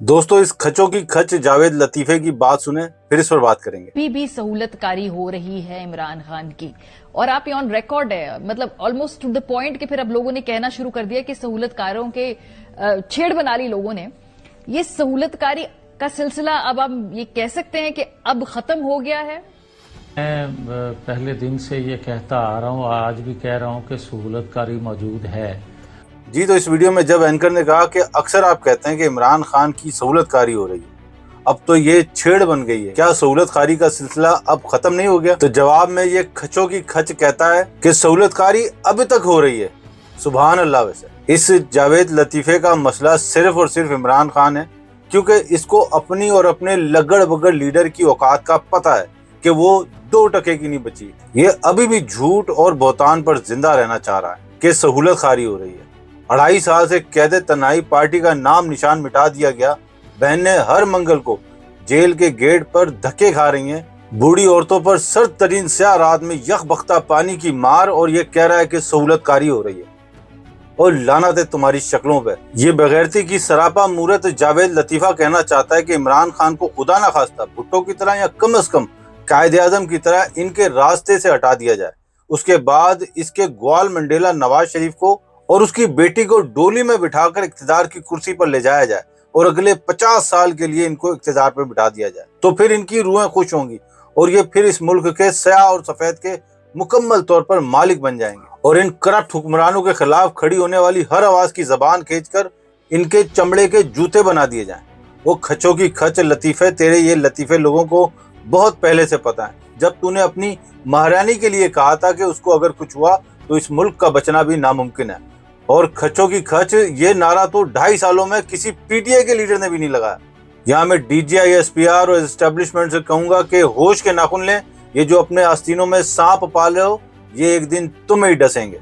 दोस्तों इस खचों की खच जावेद लतीफे की बात सुने, फिर इस पर बात करेंगे। अभी भी सहूलतकारी हो रही है इमरान खान की, और आप ये ऑन रिकॉर्ड है, मतलब ऑलमोस्ट टू द पॉइंट कि फिर अब लोगों ने कहना शुरू कर दिया कि सहूलतकारों के छेड़ बना ली लोगों ने। ये सहूलतकारी का सिलसिला अब हम ये कह सकते हैं कि अब खत्म हो गया है। मैं पहले दिन से ये कहता आ रहा हूँ, आज भी कह रहा हूँ कि सहूलतकारी मौजूद है। जी, तो इस वीडियो में जब एंकर ने कहा कि अक्सर आप कहते हैं कि इमरान खान की सहूलतकारी हो रही है, अब तो ये छेड़ बन गई है, क्या सहूलतकारी का सिलसिला अब खत्म नहीं हो गया? तो जवाब में ये खचों की खच कहता है कि सहूलतकारी अभी तक हो रही है। सुभान अल्लाह। वैसे इस जावेद लतीफे का मसला सिर्फ और सिर्फ इमरान खान है, क्योंकि इसको अपनी और अपने लगड़ बगड़ लीडर की औकात का पता है कि वो 2 टके की नहीं बची। ये अभी भी झूठ और बहतान पर जिंदा रहना चाह रहा है कि सहूलतकारी हो रही है। 2.5 साल से कैद तन्हाई पार्टी का नाम निशान मिटा दिया गया। बहनें हर मंगल को जेल के गेट पर धक्के खा रही हैं। बूढ़ी औरतों पर सर्द तरीन स्याह रात में यख बख्ता पानी की मार, और ये कह रहा है कि सहूलतकारी हो रही है। और लानत है तुम्हारी शक्लों पे। ये बगैरती की सरापा मूरत जावेद लतीफा कहना चाहता है कि इमरान खान को खुदा न खास्ता भुट्टो की तरह या कम अज कम कायदे आजम की तरह इनके रास्ते से हटा दिया जाए। उसके बाद इसके ग्वाल मंडेला नवाज शरीफ को और उसकी बेटी को डोली में बिठाकर इक्तिदार की कुर्सी पर ले जाया जाए और अगले 50 साल के लिए इनको इक्तिदार पर बिठा दिया जाए। तो फिर इनकी रूहें खुश होंगी और ये फिर इस मुल्क के स्याह और सफेद के मुकम्मल तौर पर मालिक बन जाएंगे। और इन करप्ट हुक्मरानों के खिलाफ खड़ी होने वाली हर आवाज की जबान खींचकर इनके चमड़े के जूते बना दिए जाएं। वो खचों की खच लतीफे, तेरे ये लतीफे लोगों को बहुत पहले से पता है। जब तूने अपनी महारानी के लिए कहा था कि उसको अगर कुछ हुआ तो इस मुल्क का बचना भी नामुमकिन है। और खचों की खच ये नारा तो 2.5 सालों में किसी पीटीआई के लीडर ने भी नहीं लगाया। यहाँ मैं डीजीआई, एसपीआर और एस्टेब्लिशमेंट से कहूंगा कि होश के नाखून लें। ये जो अपने आस्तीनों में सांप पाले हो, ये एक दिन तुम्हें ही डसेंगे।